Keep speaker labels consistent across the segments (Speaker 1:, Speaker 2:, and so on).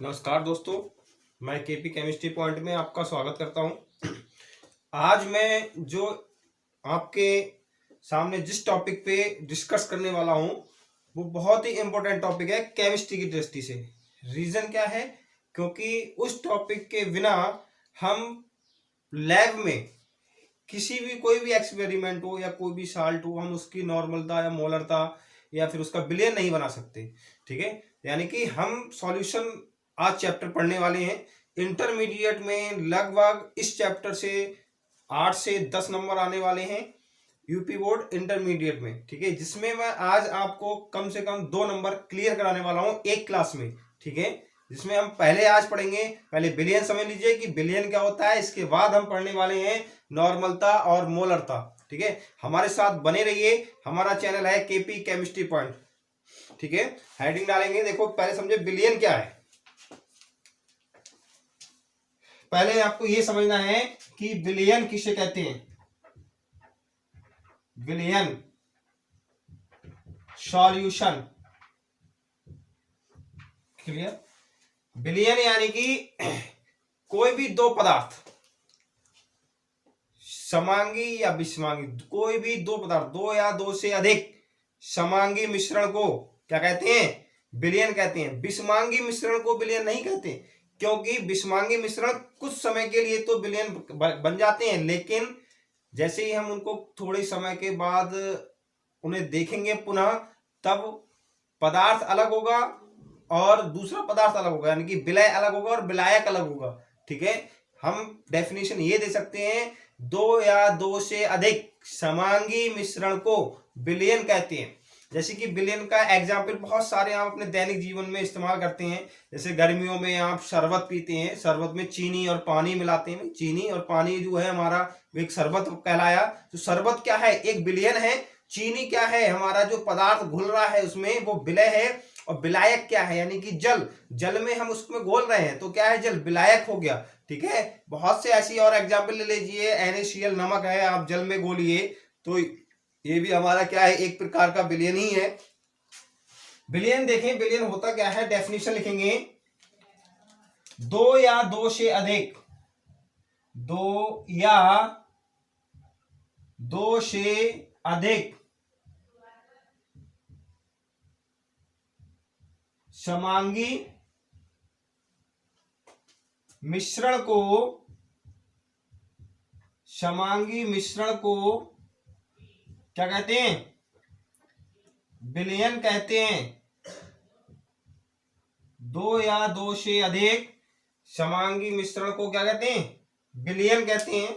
Speaker 1: नमस्कार दोस्तों, मैं केपी केमिस्ट्री पॉइंट में आपका स्वागत करता हूं। आज मैं जो आपके सामने जिस टॉपिक पे डिस्कस करने वाला हूं वो बहुत ही इम्पोर्टेंट टॉपिक है केमिस्ट्री की दृष्टि से। रीज़न क्या है? क्योंकि उस टॉपिक के बिना हम लैब में किसी भी कोई भी एक्सपेरिमेंट हो या कोई भी साल्ट हो, हम उसकी नॉर्मलता या मोलरता या फिर उसका विलयन नहीं बना सकते। ठीक है, यानी कि हम सॉल्यूशन आज चैप्टर पढ़ने वाले हैं। इंटरमीडिएट में लगभग इस चैप्टर से 8 से 10 नंबर आने वाले हैं यूपी बोर्ड इंटरमीडिएट में। ठीक है, जिसमें मैं आज आपको कम से कम 2 नंबर क्लियर कराने वाला हूं एक क्लास में। ठीक है, जिसमें हम पहले आज पढ़ेंगे, पहले बिलियन समझ लीजिए कि बिलियन क्या होता है। इसके बाद हम पढ़ने वाले हैं नॉर्मलता और मोलरता। ठीक है, हमारे साथ बने रहिए। हमारा चैनल है केपी केमिस्ट्री पॉइंट। ठीक है, हेडिंग डालेंगे। देखो, पहले समझे बिलियन क्या है। पहले आपको यह समझना है कि बिलियन किसे कहते हैं। Billion solution, clear. बिलियन यानी कि कोई भी दो पदार्थ, समांगी या विषमांगी, कोई भी दो पदार्थ, दो या दो से अधिक समांगी मिश्रण को क्या कहते हैं? बिलियन कहते हैं। विषमांगी मिश्रण को बिलियन नहीं कहते, क्योंकि विषमांगी मिश्रण कुछ समय के लिए तो बिलियन बन जाते हैं, लेकिन जैसे ही हम उनको थोड़े समय के बाद उन्हें देखेंगे पुनः, तब पदार्थ अलग होगा और दूसरा पदार्थ अलग होगा, यानी कि विलय अलग होगा और विलायक अलग होगा। ठीक है, हम डेफिनेशन ये दे सकते हैं, दो या दो से अधिक समांगी मिश्रण को बिलियन कहते हैं। जैसे कि बिलियन का एग्जाम्पल बहुत सारे आप अपने दैनिक जीवन में इस्तेमाल करते हैं। जैसे गर्मियों में आप शरबत पीते हैं, शरबत में चीनी और पानी मिलाते हैं। चीनी और पानी जो है हमारा एक शरबत कहलाया। तो शरबत क्या है? एक बिलियन है। चीनी क्या है? हमारा जो पदार्थ घुल रहा है उसमें वो विलय है। और विलायक क्या है? यानी कि जल, जल में हम उसमें घोल रहे हैं तो क्या है? जल विलायक हो गया। ठीक है, बहुत से ऐसी और एग्जाम्पल ले लीजिए। NaCl नमक है, आप जल में घोलिए तो ये भी हमारा क्या है? एक प्रकार का विलयन ही है। विलयन देखें, विलयन होता क्या है? डेफिनेशन लिखेंगे, दो या दो से अधिक, दो या दो से अधिक समांगी मिश्रण को, समांगी मिश्रण को क्या कहते हैं? विलयन कहते हैं। दो या दो से अधिक समांगी मिश्रण को क्या कहते हैं? विलयन कहते हैं।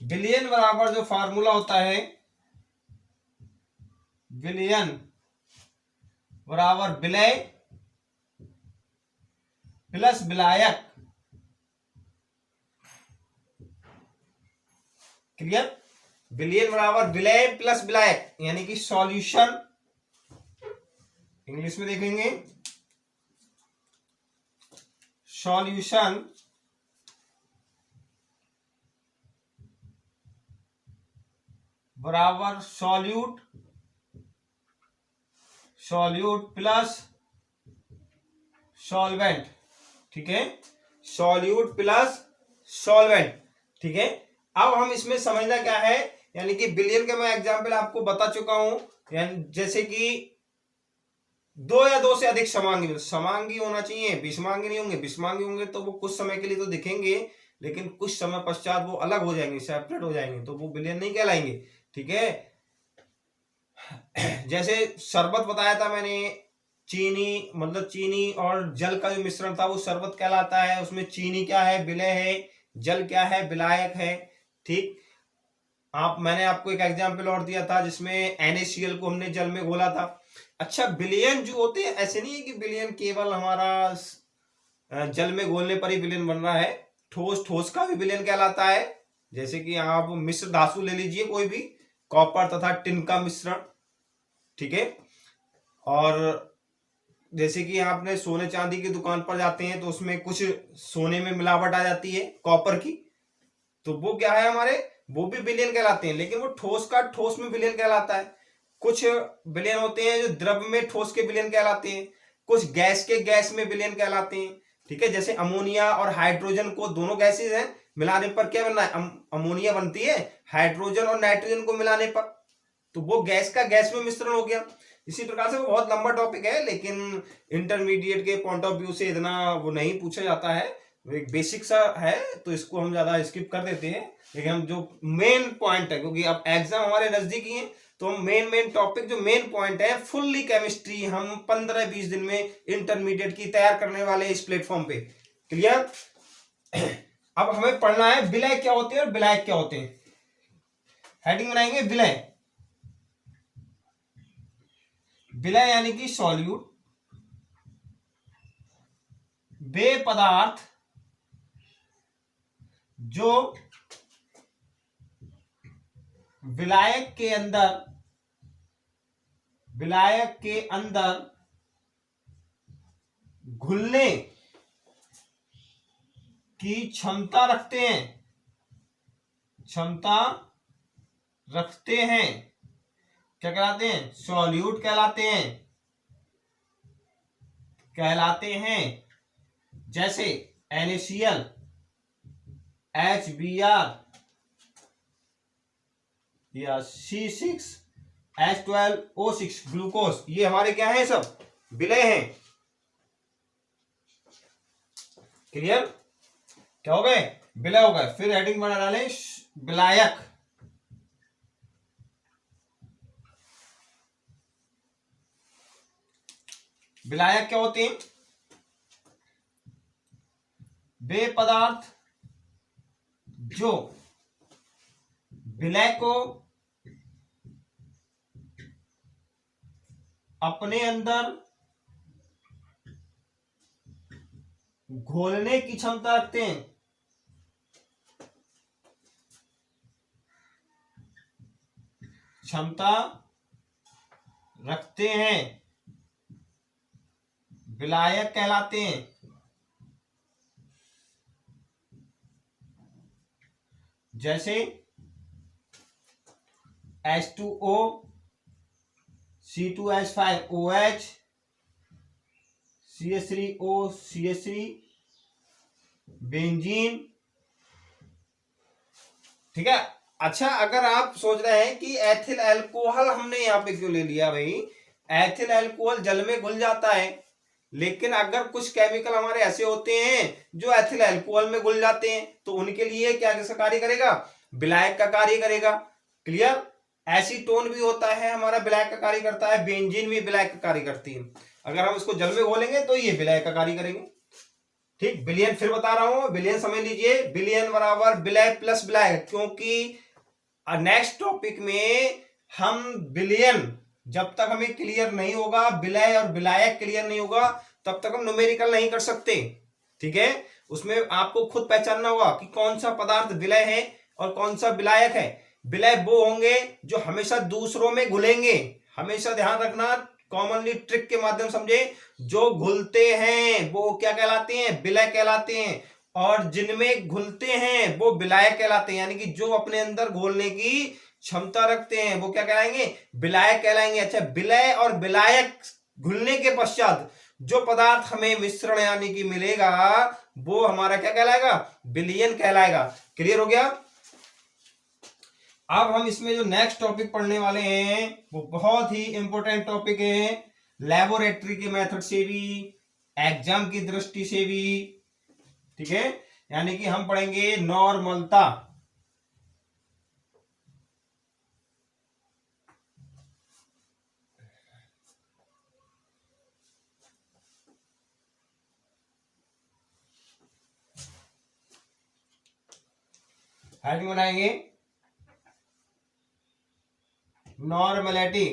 Speaker 1: विलयन बराबर जो फार्मूला होता है, विलयन बराबर विलय प्लस विलायक। क्लियर? विलयन बराबर विलय प्लस विलायक, यानी कि सॉल्यूशन, इंग्लिश में देखेंगे सॉल्यूशन बराबर सॉल्यूट, सॉल्यूट प्लस सॉल्वेंट। ठीक है, सॉल्यूट प्लस सॉल्वेंट। ठीक है, अब हम इसमें समझना क्या है, यानी कि बिलियन का मैं एग्जांपल आपको बता चुका हूं। यानी जैसे कि दो या दो से अधिक समांगी, समांगी होना चाहिए, विषमांगी नहीं होंगे। विषमांगी होंगे तो वो कुछ समय के लिए तो दिखेंगे, लेकिन कुछ समय पश्चात वो अलग हो जाएंगे, सेपरेट हो जाएंगे, तो वो बिलियन नहीं कहलाएंगे। ठीक है, जैसे शरबत बताया था मैंने, चीनी मतलब चीनी और जल का जो मिश्रण था वो शरबत कहलाता है। उसमें चीनी क्या है? विलय है। जल क्या है? विलायक है। ठीक, मैंने आपको एक एग्जांपल और दिया था जिसमें NaCl को हमने जल में घोला था। अच्छा, विलयन जो होते हैं, ऐसे नहीं है कि विलयन केवल हमारा जल में घोलने पर ही विलयन बन रहा है। ठोस, ठोस का भी विलयन कहलाता है। जैसे कि आप मिश्र धातु ले लीजिए, कोई भी कॉपर तथा टिन का मिश्रण। ठीक है, और जैसे कि आपने सोने चांदी की दुकान पर जाते हैं तो उसमें कुछ सोने में मिलावट आ जाती है कॉपर की, तो वो क्या है हमारे? वो भी विलयन कहलाते हैं, लेकिन वो ठोस का ठोस में विलयन कहलाता है। कुछ विलयन होते हैं जो द्रव में ठोस के विलयन कहलाते हैं। कुछ गैस के गैस में विलयन कहलाते हैं। ठीक है, जैसे अमोनिया और हाइड्रोजन को, दोनों गैसेज हैं, मिलाने पर क्या बनना है, अमोनिया बनती है, हाइड्रोजन और नाइट्रोजन को मिलाने पर, तो वो गैस का गैस में मिश्रण हो गया। इसी प्रकार से वो बहुत लंबा टॉपिक है, लेकिन इंटरमीडिएट के पॉइंट ऑफ व्यू से इतना वो नहीं पूछा जाता है, एक बेसिक सा है, तो इसको हम ज्यादा स्किप कर देते हैं। लेकिन हम जो मेन पॉइंट है, क्योंकि अब एग्जाम हमारे नजदीक ही है, तो हम मेन टॉपिक जो मेन पॉइंट है, फुल्ली केमिस्ट्री हम 15-20 दिन में इंटरमीडिएट की तैयार करने वाले इस प्लेटफॉर्म पे। क्लियर? अब हमें पढ़ना है विलय क्या होते हैं और विलायक क्या होते हैं। हेडिंग बनाएंगे विलय। विलय यानी कि सॉल्यूट, वे पदार्थ जो विलायक के अंदर घुलने की क्षमता रखते हैं, क्या कहलाते हैं, सॉल्यूट कहलाते हैं। जैसे NaCl, HBr या C6H12O6 ग्लूकोज, ये हमारे क्या है, सब विलय हैं। क्लियर? क्या हो गए, विलय हो गए। फिर हेडिंग बना डालें विलायक। विलायक क्या होते हैं, वे पदार्थ जो विलय को अपने अंदर घोलने की क्षमता रखते हैं, विलायक कहलाते हैं। जैसे H2O, C2H5OH, CH3O, CH3, benzene. ठीक है। अच्छा, अगर आप सोच रहे हैं कि एथिल अल्कोहल हमने यहां पे क्यों ले लिया, भाई एथिल अल्कोहल जल में घुल जाता है, लेकिन अगर कुछ केमिकल हमारे ऐसे होते हैं जो एथिल अल्कोहल में घुल जाते हैं, तो उनके लिए क्या कैसा कार्य करेगा, विलायक का कार्य करेगा। क्लियर? एसीटोन भी होता है हमारा, विलायक का कार्य करता है, बेंजीन भी विलायक का कार्य करती है। अगर हम इसको जल में घोलेंगे तो ये विलायक का कार्य करेंगे। ठीक, विलयन फिर बता रहा हूं, विलयन समझ लीजिए, विलयन बराबर विलय प्लस विलायक, क्योंकि नेक्स्ट टॉपिक में हम विलयन जब तक हमें क्लियर नहीं होगा, विलय और विलायक क्लियर नहीं होगा, तब तक हम न्यूमेरिकल नहीं कर सकते। ठीक है, उसमें आपको खुद पहचानना होगा कि कौन सा पदार्थ विलय है और कौन सा विलायक है। विलय वो होंगे जो हमेशा दूसरों में घुलेंगे, हमेशा ध्यान रखना, कॉमनली ट्रिक के माध्यम समझे, जो घुलते हैं वो क्या कहलाते हैं, विलय कहलाते हैं, और जिनमें घुलते हैं वो विलायक कहलाते हैं, यानी कि जो अपने अंदर घोलने की क्षमता रखते हैं वो क्या कहलाएंगे, विलायक कहलाएंगे। अच्छा, विलय और विलायक घुलने के पश्चात जो पदार्थ हमें मिश्रण यानी कि मिलेगा वो हमारा क्या कहलाएगा, विलयन कहलाएगा। क्लियर हो गया? अब हम इसमें जो नेक्स्ट टॉपिक पढ़ने वाले हैं वो बहुत ही इंपॉर्टेंट टॉपिक है, लैबोरेटरी के मेथड से भी, एग्जाम की दृष्टि से भी। ठीक है, यानी कि हम पढ़ेंगे नॉर्मलता। हेडिंग बनाएंगे नॉर्मलिटी।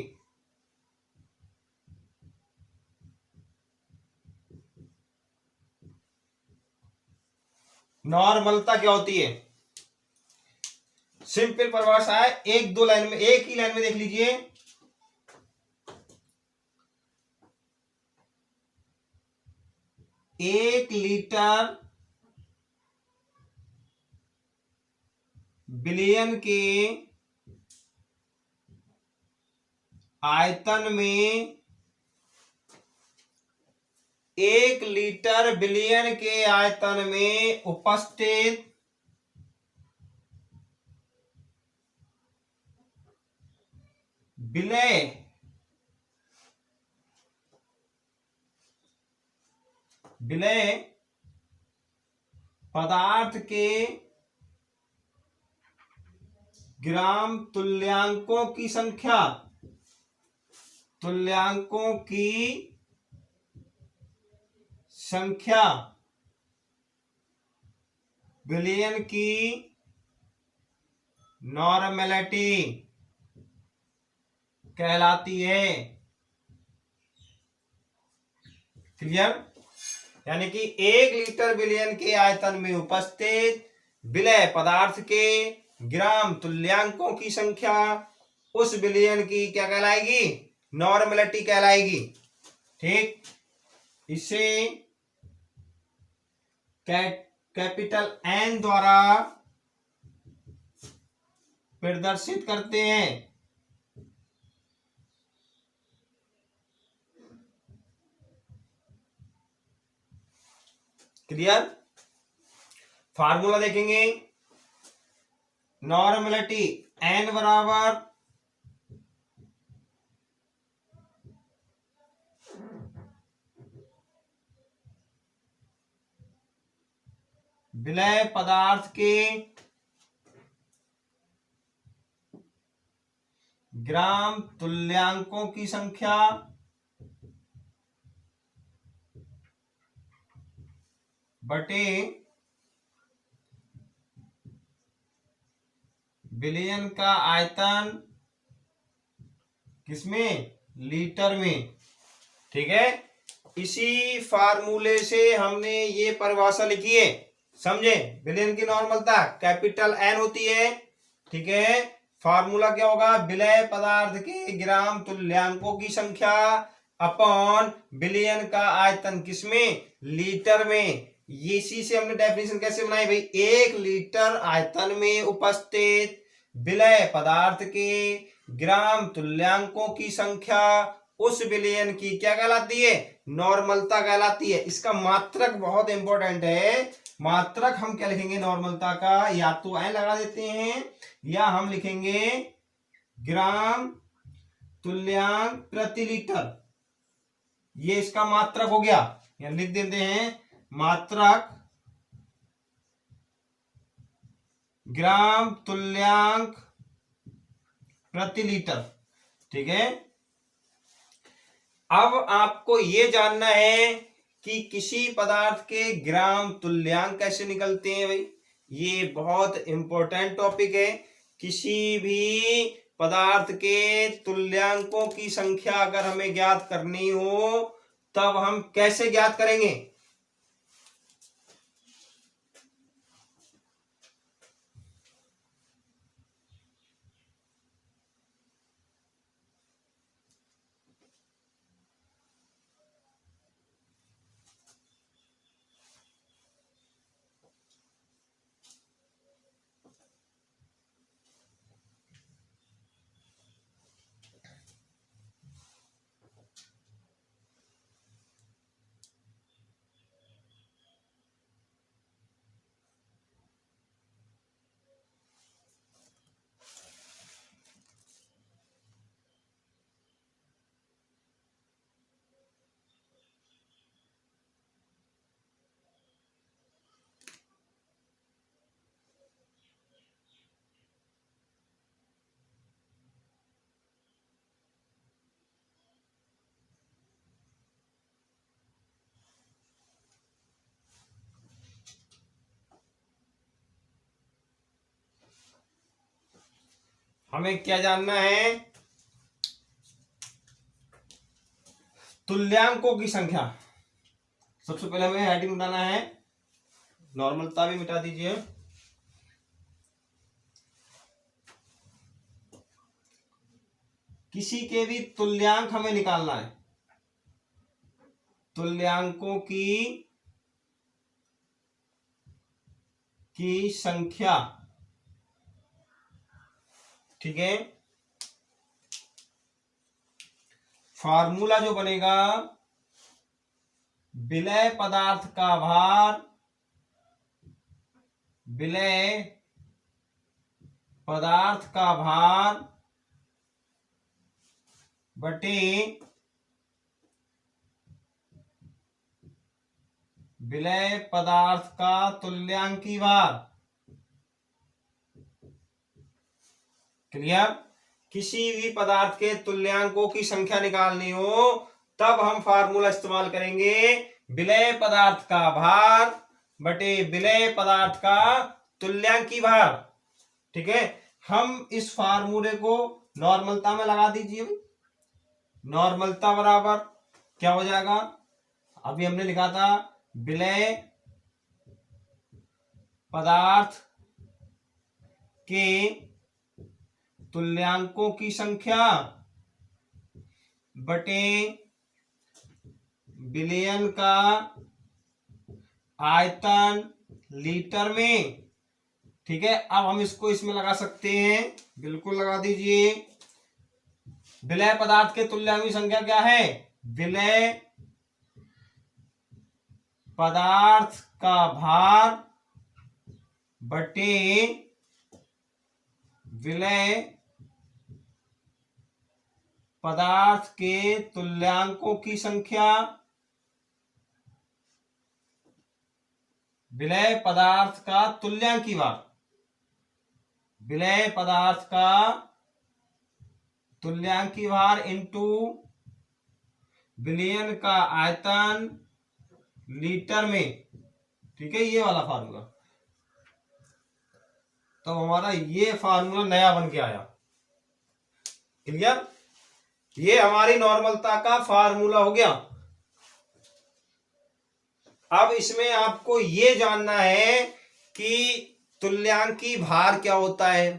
Speaker 1: नॉर्मलता क्या होती है, सिंपल परिभाषा है, एक दो लाइन में, एक ही लाइन में देख लीजिए। एक लीटर विलयन के आयतन में 1 लीटर बिलियन के आयतन में उपस्थित विलय पदार्थ के ग्राम तुल्यांकों की संख्या बिलियन की नॉर्मेलिटी कहलाती है। क्लियर? यानी कि 1 लीटर बिलियन के आयतन में उपस्थित विलय पदार्थ के ग्राम तुल्यांकों की संख्या उस बिलियन की क्या कहलाएगी? नॉर्मेलिटी कहलाएगी। ठीक, इसे कैपिटल एन द्वारा प्रदर्शित करते हैं। क्लियर? फार्मूला देखेंगे, नॉर्मेलिटी एन बराबर विलय पदार्थ के ग्राम तुल्यांकों की संख्या बटे बिलियन का आयतन किसमें? लीटर में। ठीक है, इसी फार्मूले से हमने ये परिभाषा लिखी है। समझे? बिलियन की नॉर्मलता कैपिटल एन होती है। ठीक है, फार्मूला क्या होगा? विलय पदार्थ के ग्राम तुल्यांकों की संख्या अपॉन बिलियन का आयतन किसमें? लीटर में। ये इसी से हमने डेफिनेशन कैसे बनाई भाई? 1 लीटर आयतन में उपस्थित विलय पदार्थ के ग्राम तुल्यांकों की संख्या उस विलयन की क्या कहलाती है? नॉर्मलता कहलाती है। इसका मात्रक बहुत इंपॉर्टेंट है। मात्रक हम क्या लिखेंगे नॉर्मलता का? या तो एन लगा देते हैं या हम लिखेंगे ग्राम तुल्यांक प्रति लीटर। ये इसका मात्रक हो गया। यहां लिख देते हैं मात्रक ग्राम तुल्यांक प्रति लीटर। ठीक है, अब आपको यह जानना है कि किसी पदार्थ के ग्राम तुल्यांक कैसे निकलते हैं भाई। ये बहुत इंपॉर्टेंट टॉपिक है। किसी भी पदार्थ के तुल्यांकों की संख्या अगर हमें ज्ञात करनी हो तब हम कैसे ज्ञात करेंगे? हमें क्या जानना है? तुल्यांकों की संख्या। सबसे पहले हमें हेडिंग बनाना है, नॉर्मलता भी मिटा दीजिए। किसी के भी तुल्यांक हमें निकालना है। तुल्यांकों की संख्या। ठीक है, फार्मूला जो बनेगा विलय पदार्थ का भार, विलय पदार्थ का भार बटे विलय पदार्थ का तुल्यांकी भार। क्लियर? किसी भी पदार्थ के तुल्यांकों की संख्या निकालनी हो तब हम फार्मूला इस्तेमाल करेंगे विलय पदार्थ का भार बटे विलय पदार्थ का तुल्यांकी भार। ठीक है, हम इस फार्मूले को नॉर्मलता में लगा दीजिए। नॉर्मलता बराबर क्या हो जाएगा, अभी हमने लिखा था विलय पदार्थ के तुल्यांकों की संख्या बटे विलयन का आयतन लीटर में। ठीक है, अब हम इसको इसमें लगा सकते हैं, बिल्कुल लगा दीजिए। विलय पदार्थ के तुल्यांक की संख्या क्या है, विलय पदार्थ का भार बटे विलय पदार्थ के तुल्यांकों की संख्या, विलय पदार्थ का तुल्यांकी भार, विलय पदार्थ का तुल्यांकी भार इंटू विलयन का आयतन लीटर में। ठीक है, ये वाला फार्मूला। तो हमारा ये फार्मूला नया बन के आया। क्लियर? ये हमारी नॉर्मलता का फार्मूला हो गया। अब इसमें आपको ये जानना है कि तुल्यांकी भार क्या होता है।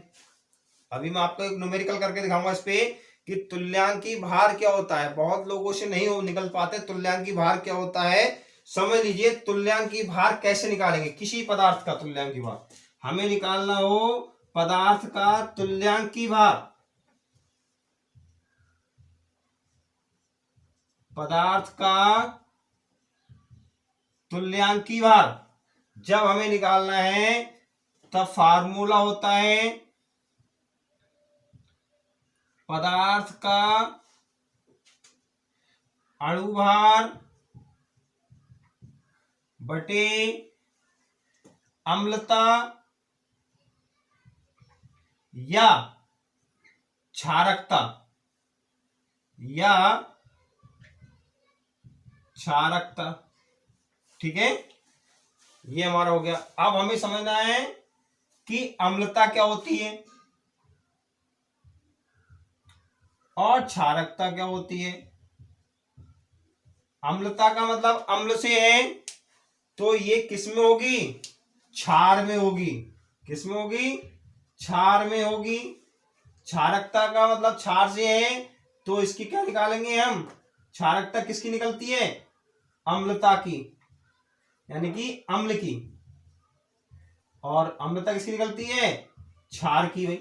Speaker 1: अभी मैं आपको एक न्यूमेरिकल करके दिखाऊंगा इस पे कि तुल्यांकी भार क्या होता है। बहुत लोगों से नहीं हो निकल पाते तुल्यांकी भार क्या होता है। समझ लीजिए तुल्यांकी भार कैसे निकालेंगे। किसी पदार्थ का तुल्यांकी भार हमें निकालना हो, पदार्थ का तुल्यांकी भार, पदार्थ का तुल्यांकी भार जब हमें निकालना है तब फार्मूला होता है पदार्थ का अणुभार बटे अम्लता या क्षारकता, या क्षारकता। ठीक है, ये हमारा हो गया। अब हमें समझना है कि अम्लता क्या होती है और क्षारकता क्या होती है। अम्लता का मतलब अम्ल से है तो ये किस में होगी, क्षार में होगी। किस में होगी, क्षार में होगी। क्षारकता का मतलब क्षार से है तो इसकी क्या निकालेंगे हम, क्षारकता किसकी निकलती है, अम्लता की, यानी कि अम्ल की। और अम्लता किसकी निकलती है, क्षार की। भाई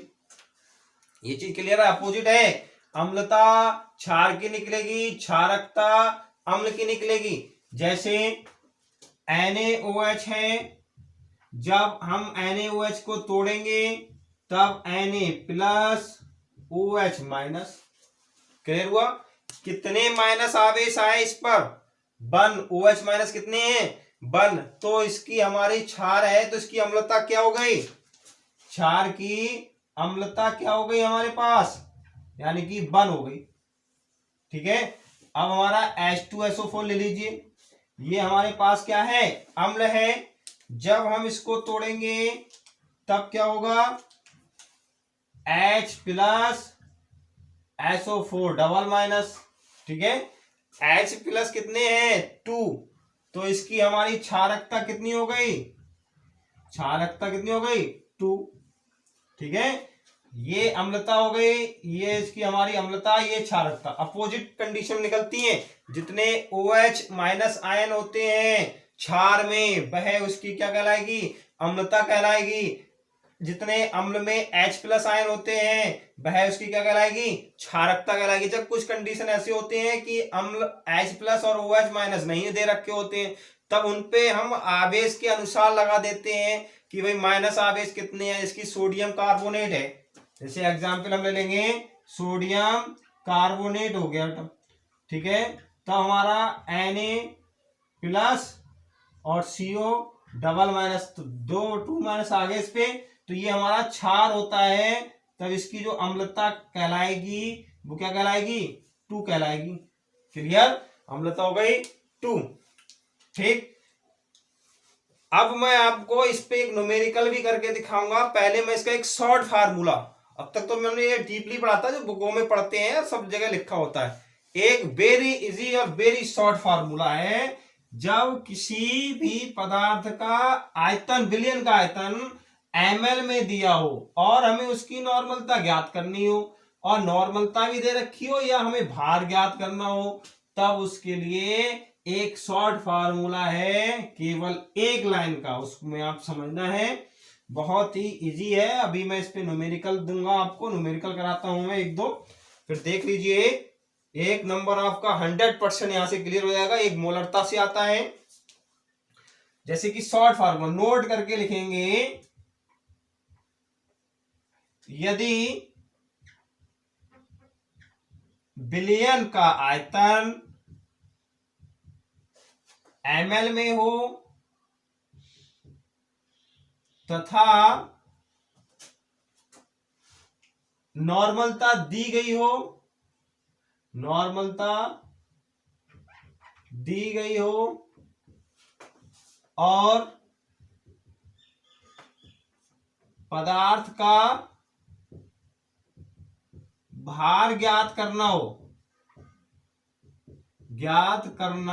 Speaker 1: ये चीज क्लियर है, अपोजिट है। अम्लता क्षार की निकलेगी, क्षारकता अम्ल की निकलेगी। जैसे NaOH है, जब हम NaOH को तोड़ेंगे तब Na plus OH minus. Clear हुआ? कितने माइनस आवेश आए इस पर, 1। OH माइनस कितने हैं, 1। तो इसकी हमारी क्षार है तो इसकी अम्लता क्या हो गई, क्षार की अम्लता क्या हो गई हमारे पास, यानी कि 1 हो गई। ठीक है, अब हमारा H2SO4 ले लीजिए। ये हमारे पास क्या है, अम्ल है। जब हम इसको तोड़ेंगे तब क्या होगा, H plus SO4 double minus. ठीक है, H प्लस कितने हैं, 2। तो इसकी हमारी क्षारकता कितनी हो गई, क्षारकता कितनी हो गई, 2। ठीक है, ये अम्लता हो गई, ये इसकी हमारी अम्लता, ये क्षारकता। अपोजिट कंडीशन निकलती है। जितने OH माइनस आयन होते हैं क्षार में, वह उसकी क्या कहलाएगी, अम्लता कहलाएगी। जितने अम्ल में H+ आयन होते हैं वह उसकी क्या कहलाएगी, क्षारकता कहलाएगी। जब कुछ कंडीशन ऐसे होते हैं कि अम्ल H+ और OH- नहीं दे रखे होते हैं, तब उनपे हम आवेश के अनुसार लगा देते हैं कि भाई माइनस आवेश कितने हैं। इसकी सोडियम कार्बोनेट है, जैसे एग्जाम्पल हम ले लेंगे सोडियम कार्बोनेट हो गया, ठीक है। तो हमारा Na+ और CO डबल-, तो 2 आगे इस पे, तो ये हमारा क्षार होता है। तब इसकी जो अम्लता कहलाएगी वो क्या कहलाएगी, 2 कहलाएगी। क्लियर, अम्लता हो गई 2। ठीक, अब मैं आपको इस पे एक न्यूमेरिकल भी करके दिखाऊंगा। पहले मैं इसका एक शॉर्ट फार्मूला, अब तक तो मैंने ये डीपली पढ़ा था, जो बुकों में पढ़ते हैं सब जगह लिखा होता है। एक वेरी इजी और वेरी शॉर्ट फार्मूला है। जब किसी भी पदार्थ का आयतन, विलयन का आयतन ml में दिया हो और हमें उसकी नॉर्मलता ज्ञात करनी हो, और नॉर्मलता भी दे रखी हो या हमें भार ज्ञात करना हो, तब उसके लिए एक शॉर्ट फार्मूला है, केवल एक लाइन का, उसमें आप समझना है। बहुत ही इजी है। अभी मैं इस पे न्यूमेरिकल दूंगा, आपको न्यूमेरिकल कराता हूं मैं एक दो, फिर देख लीजिए। एक नंबर आपका 100% यहां से क्लियर हो जाएगा। एक मोलरता से आता है, जैसे कि शॉर्ट फार्मूला नोट करके लिखेंगे। यदि विलयन का आयतन ml में हो तथा नॉर्मलता दी गई हो, नॉर्मलता दी गई हो और पदार्थ का भार ज्ञात करना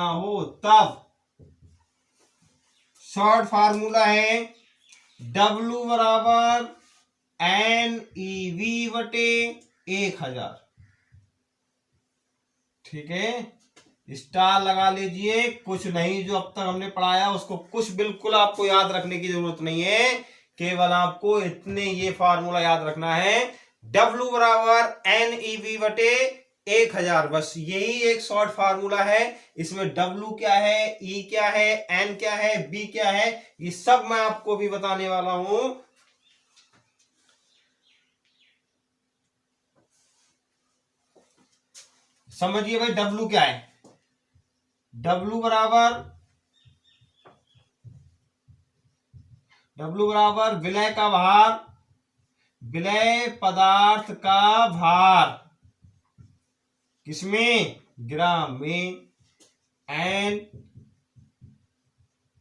Speaker 1: हो, तब शॉर्ट फार्मूला है W बराबर NeV/1000। ठीक है, स्टार लगा लीजिए। कुछ नहीं, जो अब तक हमने पढ़ाया उसको कुछ बिल्कुल आपको याद रखने की जरूरत नहीं है, केवल आपको इतने ये फार्मूला याद रखना है, W बराबर NeV/1000। बस यही एक शॉर्ट फार्मूला है। इसमें W क्या है, E क्या है, N क्या है, B क्या है, ये सब मैं आपको भी बताने वाला हूं। समझिए भाई W क्या है। W बराबर विलय का भार, विलय पदार्थ का भार किसमें, ग्राम में, एन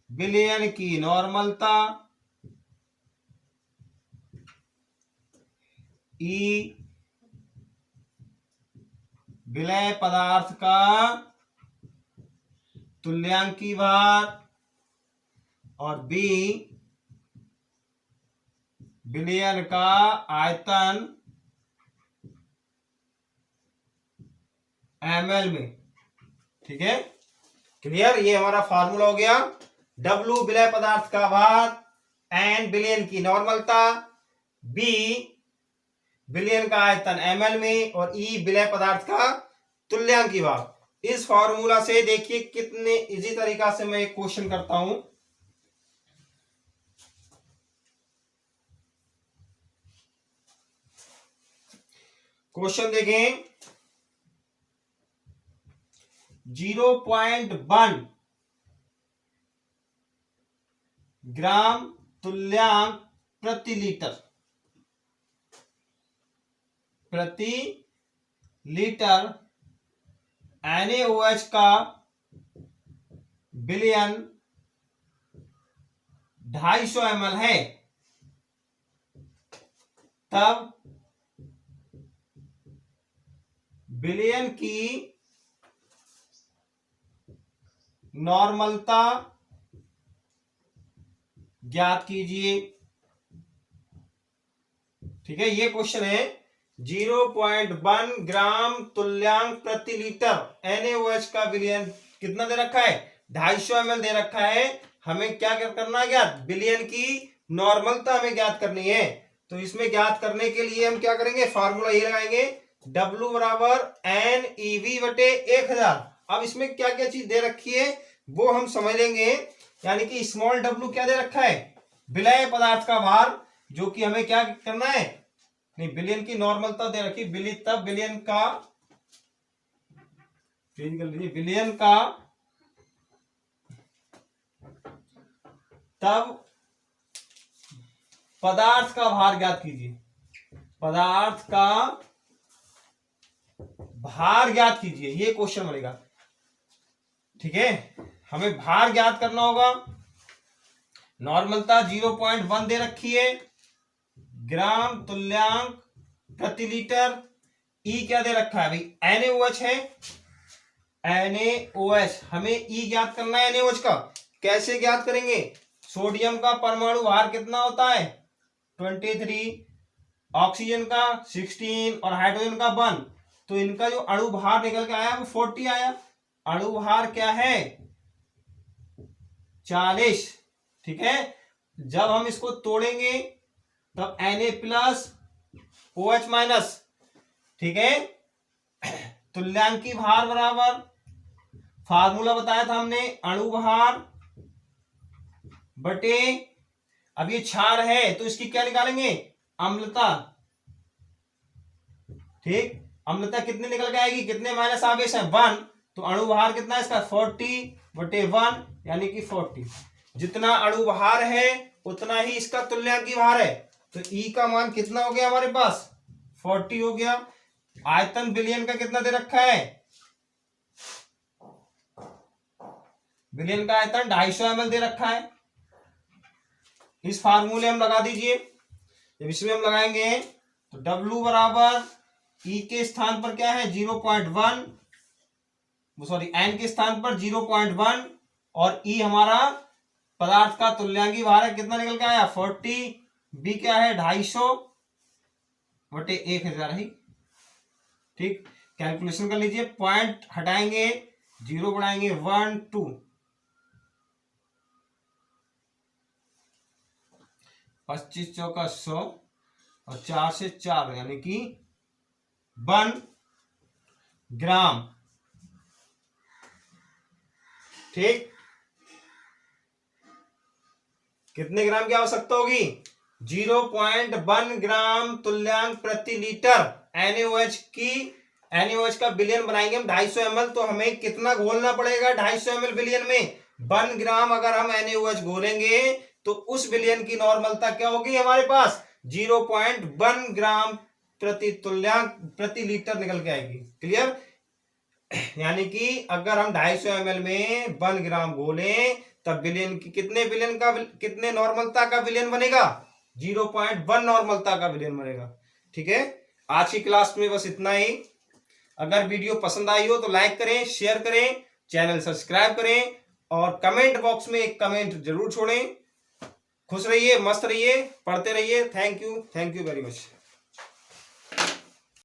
Speaker 1: विलयन की नॉर्मलता, ई विलय पदार्थ का तुल्यांकी भार, और बी विलयन का आयतन ml में। ठीक है, क्लियर, ये हमारा फार्मूला हो गया। W विलय पदार्थ का भार, N विलयन की नॉर्मलता, B विलयन का आयतन ml में, और E विलय पदार्थ का तुल्यांकी भार। इस फार्मूला से देखिए कितने इजी तरीका से मैं एक क्वेश्चन करता हूं। क्वेश्चन देखें, 0.1 ग्राम तुल्यांक प्रति लीटर NaOH का विलयन 250 ml है, तब विलयन की नॉर्मलता ज्ञात कीजिए। ठीक है, ये क्वेश्चन है। 0.1 ग्राम तुल्यांक प्रति लीटर NaOH का विलयन कितना दे रखा है, 250 ml दे रखा है। हमें क्या करना है, क्या विलयन की नॉर्मलता हमें ज्ञात करनी है। तो इसमें ज्ञात करने के लिए हम क्या करेंगे, फार्मूला ये लगाएंगे, W बराबर NeV बटे 1000। अब इसमें क्या क्या चीज दे रखी है वो हम समझ लेंगे। यानी कि स्मॉल w क्या दे रखा है, विलय पदार्थ का भार, जो कि हमें क्या करना है, नहीं विलयन की नॉर्मलता दे रखी, विलयन का, चेंज कर लीजिए, विलयन का तब पदार्थ का भार ज्ञात कीजिए, पदार्थ का भार ज्ञात कीजिए, ये क्वेश्चन बनेगा। ठीक है, हमें भार ज्ञात करना होगा। नॉर्मलता 0.1 दे रखी है, ग्राम तुल्यांक प्रति लीटर। ई क्या दे रखा है भाई, NaOH है, NaOH, हमें ई ज्ञात करना है NaOH का। कैसे ज्ञात करेंगे, सोडियम का परमाणु भार कितना होता है 23, ऑक्सीजन का 16 और हाइड्रोजन का 1, तो इनका जो अणु भार निकल के आया वो 40 आया। अणु भार क्या है 40। ठीक है, जब हम इसको तोड़ेंगे तब Na+OH-। ठीक है, तुल्यांकी भार बराबर, फार्मूला बताया था हमने, अणु भार बटे, अब ये क्षार है तो इसकी क्या निकालेंगे, अम्लता। ठीक, अम्लता कितने निकल के आएगी, कितने माइनस आवेश है 1, तो अणु भार कितना है इसका 40 बटे 1, यानी कि 40। जितना अणु भार है उतना ही इसका तुल्यांकी भार है, तो ई का मान कितना हो गया हमारे पास 40 हो गया। आयतन विलयन का कितना दे रखा है, विलयन का आयतन 250 ml दे रखा है। इस फार्मूले हम लगा दीजिए, जब इसमें हम लगाएंगे तो W बराबर E के स्थान पर क्या है 0.1, सॉरी N के स्थान पर 0.1, और E हमारा पदार्थ का तुल्यांकी भार है, कितना निकल के आया 40, B क्या है 250 बटे 1000 ही। ठीक, कैलकुलेशन कर लीजिए, पॉइंट हटाएंगे, 0 बढ़ाएंगे 1 2, 25 चौका 100 और 4 से 4, यानी कि 1 ग्राम। ठीक, कितने ग्राम की आवश्यकता होगी, 0.1 ग्राम तुल्यांक प्रति लीटर NaOH की। NaOH का विलयन बनाएंगे हम 250 ml, तो हमें कितना घोलना पड़ेगा 250 ml विलयन में 1 ग्राम। अगर हम NaOH घोलेंगे तो उस विलयन की नॉर्मलता क्या होगी हमारे पास 0.1 ग्राम प्रति लीटर निकल के आएगी। क्लियर, यानी कि अगर हम 250 ml में 1 ग्राम घोलें तब विलयन की कितने नॉर्मलता का विलयन बनेगा 0.1 नॉर्मलता का विलयन बनेगा। ठीक है, आज की क्लास में बस इतना ही। अगर वीडियो पसंद आई हो तो लाइक करें, शेयर करें, चैनल सब्सक्राइब करें और कमेंट बॉक्स में एक कमेंट जरूर छोड़ें। खुश रहिए, मस्त रहिए, पढ़ते रहिए। Thank you very much.